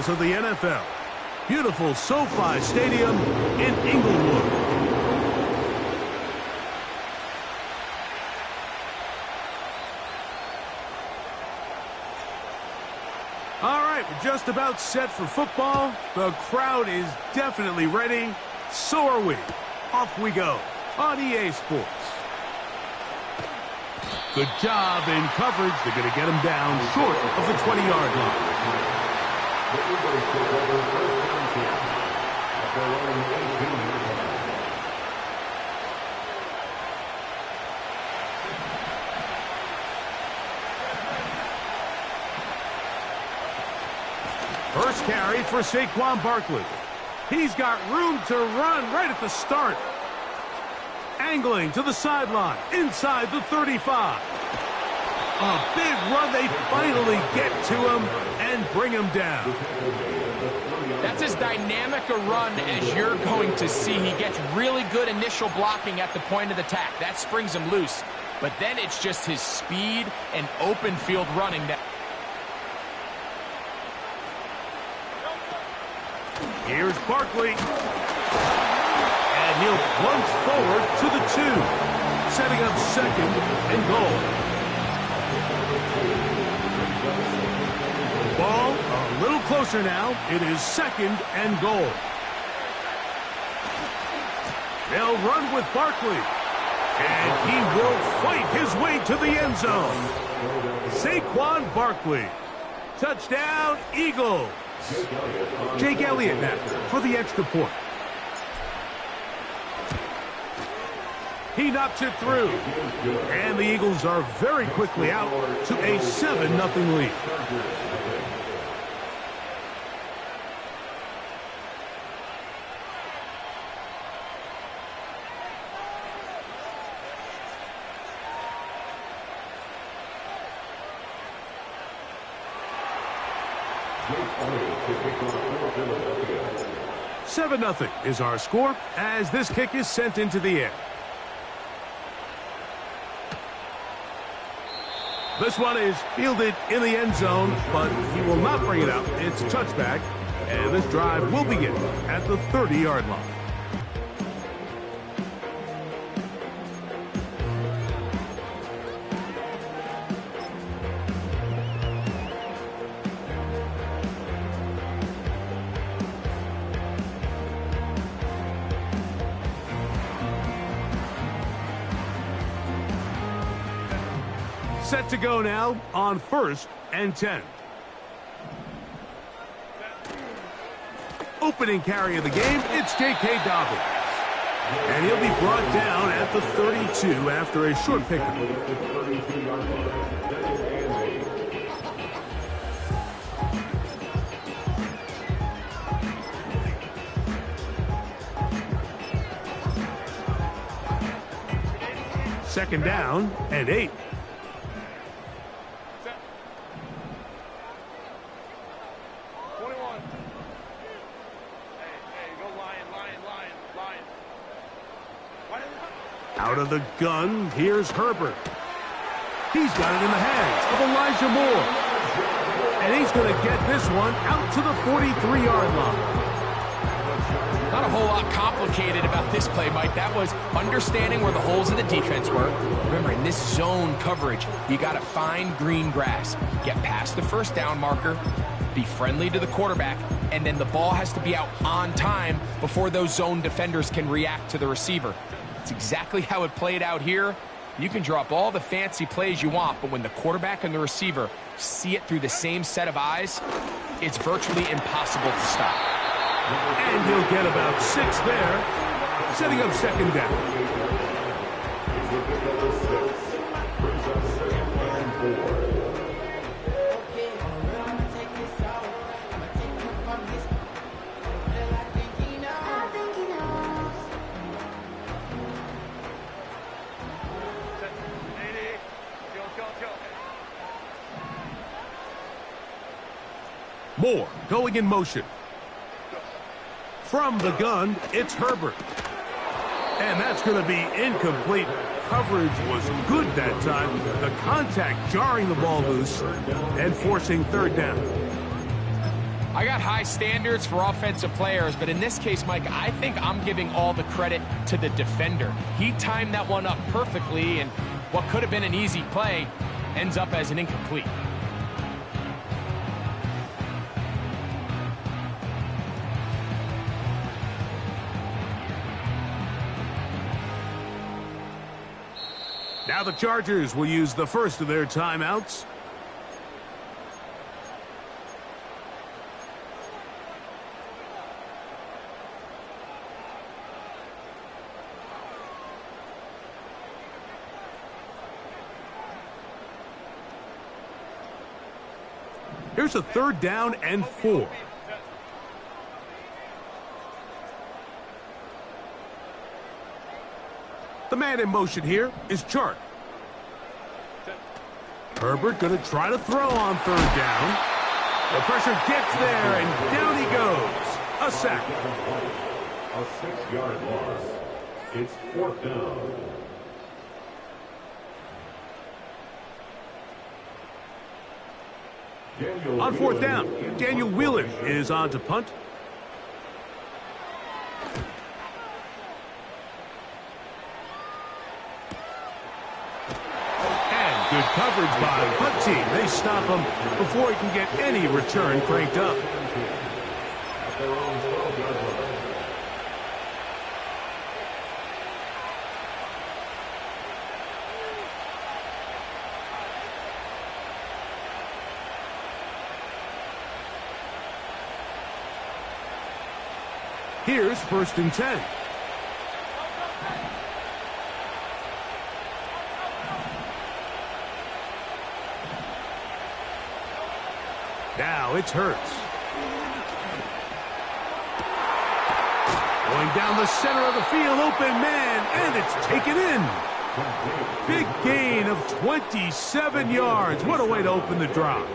styles of the NFL. Beautiful SoFi Stadium in Inglewood. All right, we're just about set for football. The crowd is definitely ready. So are we. Off we go on EA Sports. Good job in coverage. They're going to get him down short of the 20-yard line. First carry for Saquon Barkley. He's got room to run right at the start. Angling to the sideline, inside the 35. A big run. They finally get to him and bring him down. That's as dynamic a run as you're going to see. He gets really good initial blocking at the point of attack. That springs him loose. But then it's just his speed and open field running that... Here's Barkley. And he'll plunge forward to the 2. Setting up second and goal. Ball a little closer now. It is second and goal. They'll run with Barkley. And he will fight his way to the end zone. Saquon Barkley. Touchdown, Eagles. Jake Elliott now for the extra point. He knocks it through. And the Eagles are very quickly out to a 7-0 lead. Seven 0 is our score as this kick is sent into the air. This one is fielded in the end zone, but he will not bring it out. It's touchback, and this drive will begin at the 30-yard line. Set to go now on 1st and 10. Opening carry of the game, it's J.K. Dobbins. And he'll be brought down at the 32 after a short pickup. Second down and 8. Out of the gun, here's Herbert. He's got it in the hands of Elijah Moore. And he's going to get this one out to the 43-yard line. Not a whole lot complicated about this play, Mike. That was understanding where the holes in the defense were. Remember, in this zone coverage, you got to find green grass. Get past the first down marker, be friendly to the quarterback, and then the ball has to be out on time before those zone defenders can react to the receiver. It's exactly how it played out here. You can draw up all the fancy plays you want, but when the quarterback and the receiver see it through the same set of eyes, it's virtually impossible to stop. And he'll get about 6 there, setting up second down. Moore going in motion. From the gun, it's Herbert. And that's going to be incomplete. Coverage was good that time. The contact jarring the ball loose and forcing third down. I got high standards for offensive players, but in this case, Mike, I think I'm giving all the credit to the defender. He timed that one up perfectly, and what could have been an easy play ends up as an incomplete. Now the Chargers will use the first of their timeouts. Here's a 3rd down and 4. The man in motion here is Chark. Herbert going to try to throw on 3rd down. The pressure gets there, and down he goes. A sack. A 6-yard loss. It's 4th down. On 4th down, Daniel Wheeler is on to punt. And good coverage by the punt team. They stop him before he can get any return cranked up. Here's 1st and 10. Now it's Hurts. Going down the center of the field, open man, and it's taken in. Big gain of 27 yards. What a way to open the drive.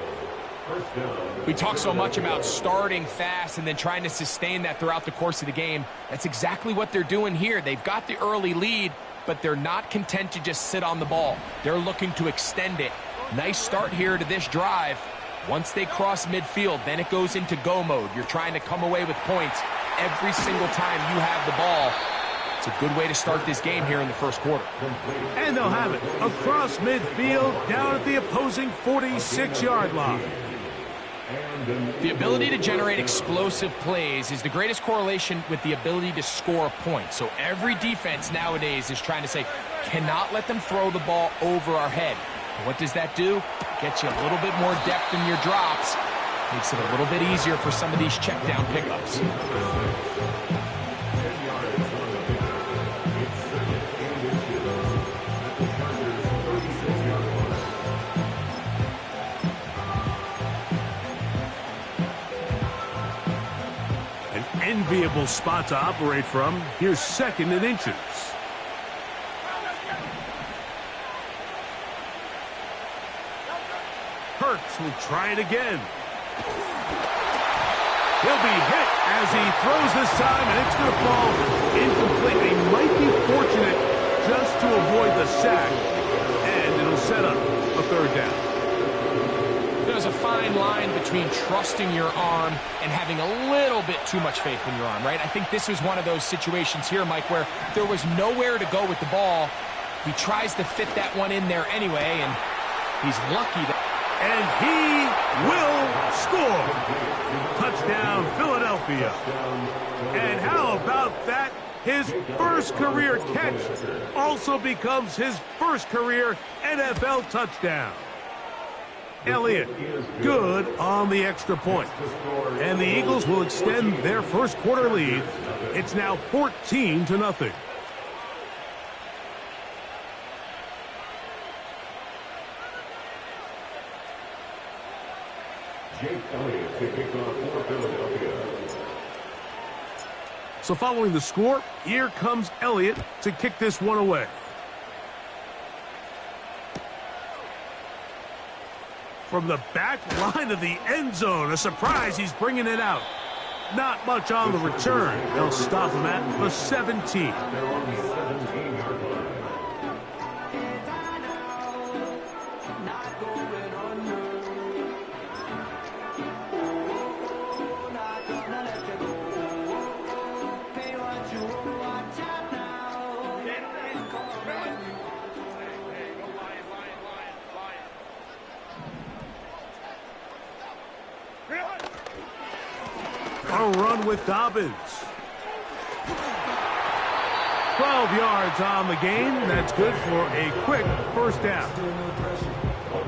We talk so much about starting fast and then trying to sustain that throughout the course of the game. That's exactly what they're doing here. They've got the early lead, but they're not content to just sit on the ball. They're looking to extend it. Nice start here to this drive. Once they cross midfield, then it goes into go mode. You're trying to come away with points every single time you have the ball. It's a good way to start this game here in the first quarter. And they'll have it across midfield, down at the opposing 46-yard line. The ability to generate explosive plays is the greatest correlation with the ability to score points. So every defense nowadays is trying to say, cannot let them throw the ball over our head. And what does that do? Gets you a little bit more depth in your drops. Makes it a little bit easier for some of these check down pickups. Enviable spot to operate from. Here's 2nd and inches. Hurts will try it again. He'll be hit as he throws this time, and it's going to fall incomplete. He might be fortunate just to avoid the sack, and it'll set up a 3rd down. There's a fine line between trusting your arm and having a little bit too much faith in your arm, right? I think this was one of those situations here, Mike, where there was nowhere to go with the ball. He tries to fit that one in there anyway, and he's lucky that... And he will score. Touchdown, Philadelphia. And how about that? His first career catch also becomes his first career NFL touchdown. Elliott, good on the extra point. And the Eagles will extend their first quarter lead. It's now 14-0. Jake Elliott to kick off for Philadelphia. So following the score, here comes Elliott to kick this one away. From the back line of the end zone, a surprise, he's bringing it out. Not much on the return. They'll stop him at the 17. They're on the 17-yard line. A run with Dobbins. 12 yards on the game. That's good for a quick first down.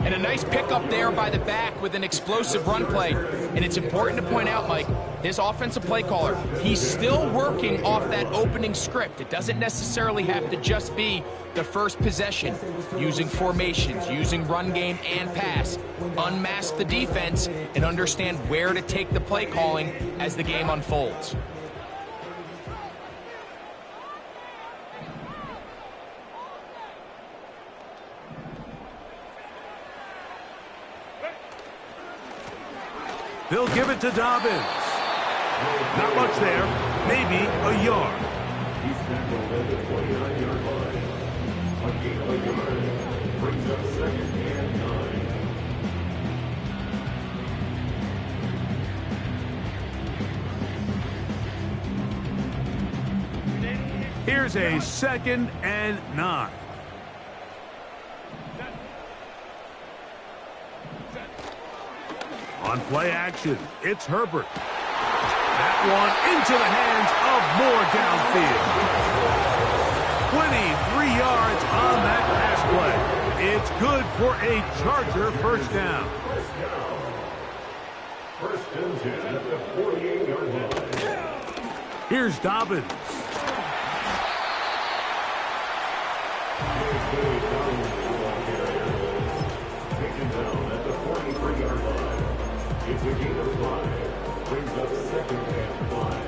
And a nice pickup there by the back with an explosive run play. And it's important to point out, Mike, this offensive play caller, he's still working off that opening script. It doesn't necessarily have to just be the first possession. Using formations, using run game and pass. Unmask the defense and understand where to take the play calling as the game unfolds. They'll give it to Dobbins. Not much there. Maybe a yard. He's tackled at the 29-yard line. A gain of a yard brings up 2nd and 9. Here's a 2nd and 9. On play action, it's Herbert. That one into the hands of Moore downfield. 23 yards on that pass play. It's good for a Charger first down. First and 10 at the 48-yard line. Here's Dobbins. Taken down at the 43-yard line. It's a gain of 5. Brings up 2nd and 5.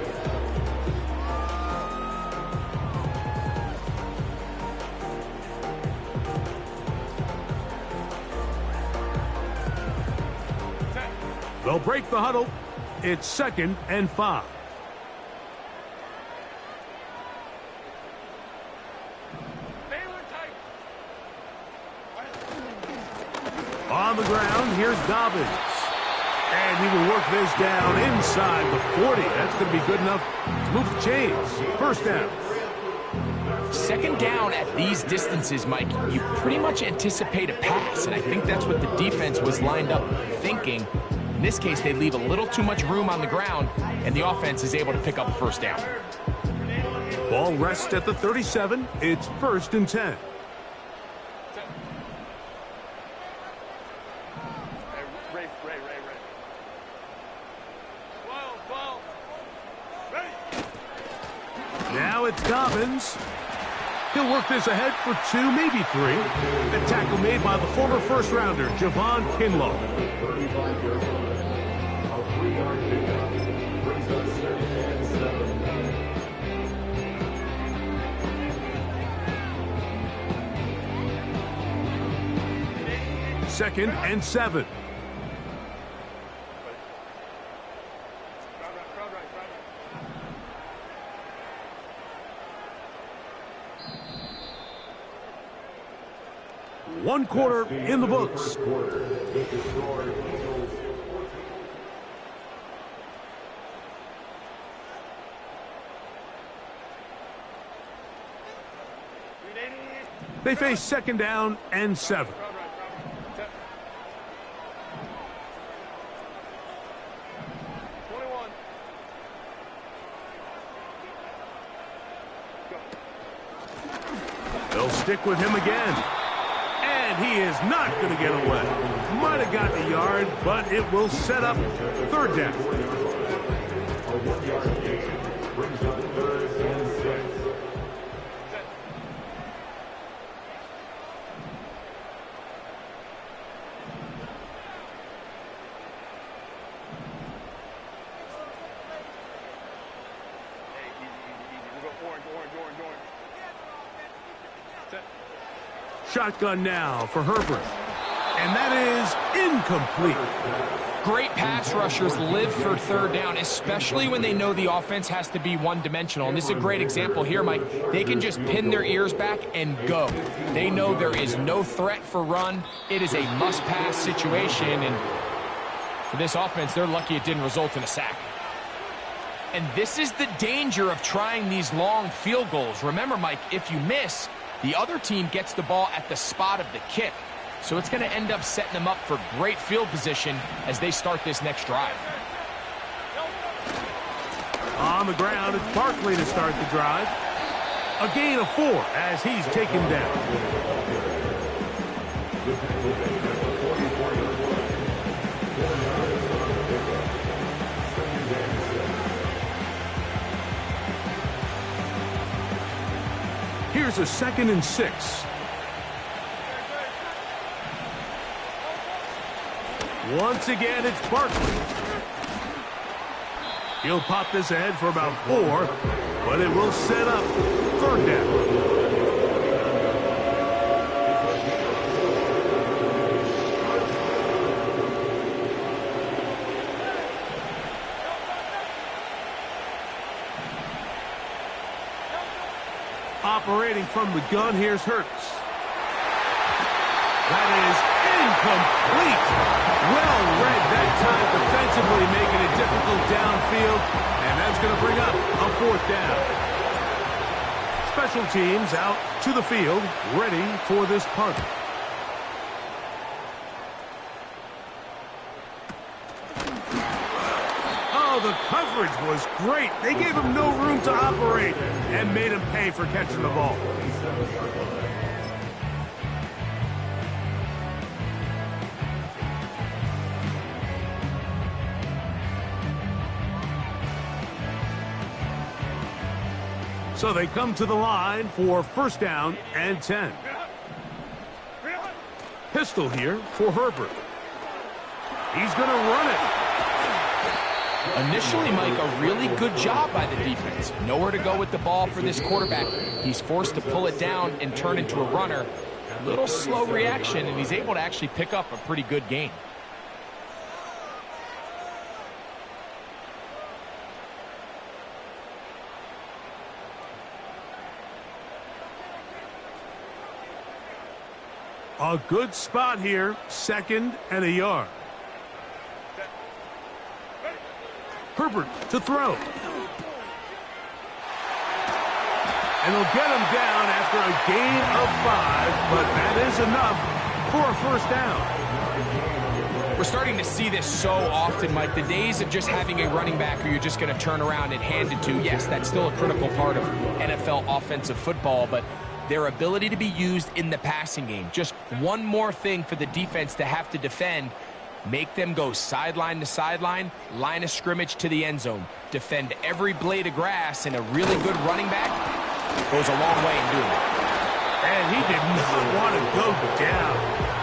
They'll break the huddle. It's 2nd and 5. On the ground, here's Dobbins. And he will work this down inside the 40. That's going to be good enough to move the chains. First down. 2nd down at these distances, Mike, you pretty much anticipate a pass, and I think that's what the defense was lined up thinking. In this case, they leave a little too much room on the ground, and the offense is able to pick up a first down. Ball rests at the 37. It's 1st and 10. Now it's Dobbins. He'll work this ahead for 2, maybe 3. A tackle made by the former first-rounder, Javon Kinlaw. 35-yard line. A 3-yard pickup. Brings up 2nd and 7. 2nd and 7. One quarter in the books. They face 2nd down and 7. They'll stick with him again. And he is not going to get away. Might have gotten a yard, but it will set up 3rd down. A 1-yard gain brings up 3rd and 6. Shotgun now for Herbert. And that is incomplete. Great pass rushers live for 3rd down, especially when they know the offense has to be one-dimensional. And this is a great example here, Mike. They can just pin their ears back and go. They know there is no threat for run. It is a must-pass situation. And for this offense, they're lucky it didn't result in a sack. And this is the danger of trying these long field goals. Remember, Mike, if you miss, the other team gets the ball at the spot of the kick. So it's going to end up setting them up for great field position as they start this next drive. On the ground, it's Barkley to start the drive. A gain of 4 as he's taken down. Here's a 2nd and 6. Once again, it's Barkley. He'll pop this ahead for about 4, but it will set up 3rd down. Operating from the gun, here's Hurts. That is incomplete. Well read that time defensively, making it difficult downfield, and that's going to bring up a 4th down. Special teams out to the field, ready for this punt. Oh, the coverage was great. They gave him no room to operate and made him pay for catching the ball. So they come to the line for 1st down and 10. Pistol here for Herbert. He's going to run it. Initially, Mike, a really good job by the defense. Nowhere to go with the ball for this quarterback. He's forced to pull it down and turn into a runner. A little slow reaction, and he's able to actually pick up a pretty good gain. A good spot here, 2nd and a yard. Herbert to throw. And they'll get him down after a gain of 5, but that is enough for a 1st down. We're starting to see this so often, Mike. The days of just having a running back who you're just going to turn around and hand it to, yes, that's still a critical part of NFL offensive football, but their ability to be used in the passing game. Just one more thing for the defense to have to defend. Make them go sideline to sideline, line of scrimmage to the end zone. Defend every blade of grass, and a really good running back goes a long way in doing it. And he did not want to go down.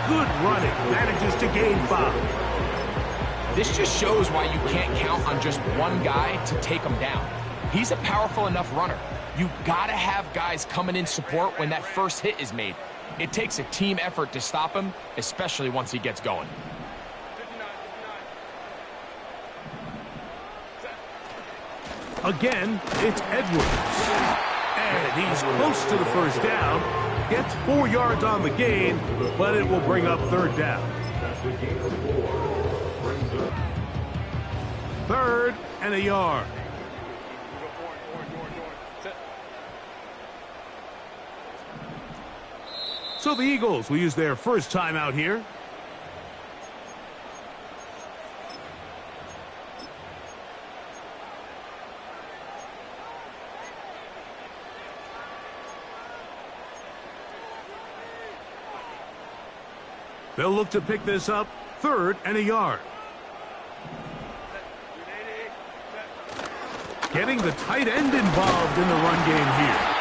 Good running. Manages to gain 5. This just shows why you can't count on just one guy to take him down. He's a powerful enough runner. You gotta have guys coming in support when that first hit is made. It takes a team effort to stop him, especially once he gets going. Again, it's Edwards. And he's close to the 1st down. Gets 4 yards on the gain, but it will bring up 3rd down. 3rd and a yard. So the Eagles will use their 1st timeout here. They'll look to pick this up, 3rd and a yard. Getting the tight end involved in the run game here.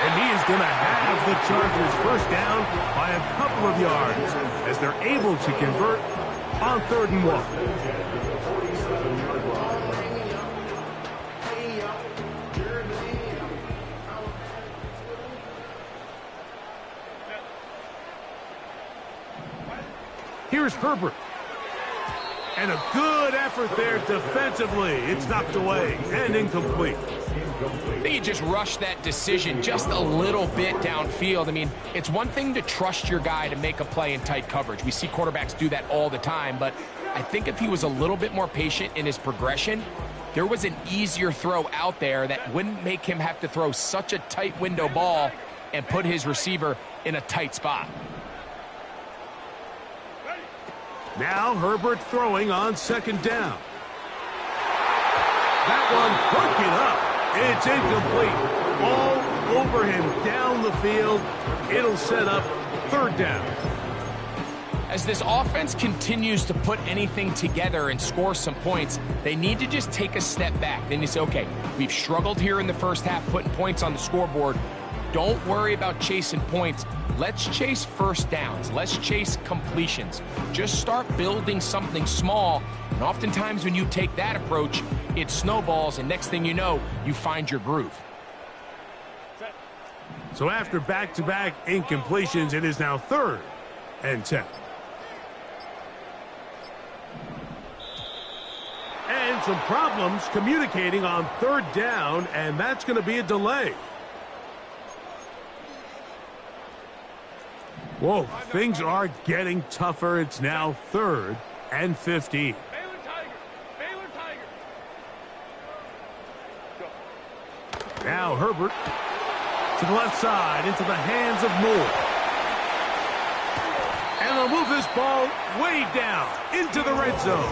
And he is going to have the Chargers 1st down by a couple of yards as they're able to convert on 3rd and 1. Here's Herbert. And a good effort there defensively. It's knocked away and incomplete. I think he just rushed that decision just a little bit downfield. I mean, it's one thing to trust your guy to make a play in tight coverage. We see quarterbacks do that all the time, but I think if he was a little bit more patient in his progression, there was an easier throw out there that wouldn't make him have to throw such a tight window ball and put his receiver in a tight spot. Now Herbert throwing on 2nd down. That one broken up. It's incomplete. All over him down the field. It'll set up third down. As this offense continues to put anything together and score some points, they need to just take a step back. Then you say, okay, we've struggled here in the first half putting points on the scoreboard. Don't worry about chasing points. Let's chase first downs. Let's chase completions. Just start building something small. And oftentimes when you take that approach, it snowballs, and next thing you know, you find your groove. So after back-to-back incompletions, it is now 3rd and 10. And some problems communicating on 3rd down, and that's going to be a delay. Whoa, things are getting tougher. It's now 3rd and 15. Now Herbert to the left side into the hands of Moore. And they'll move this ball way down into the red zone.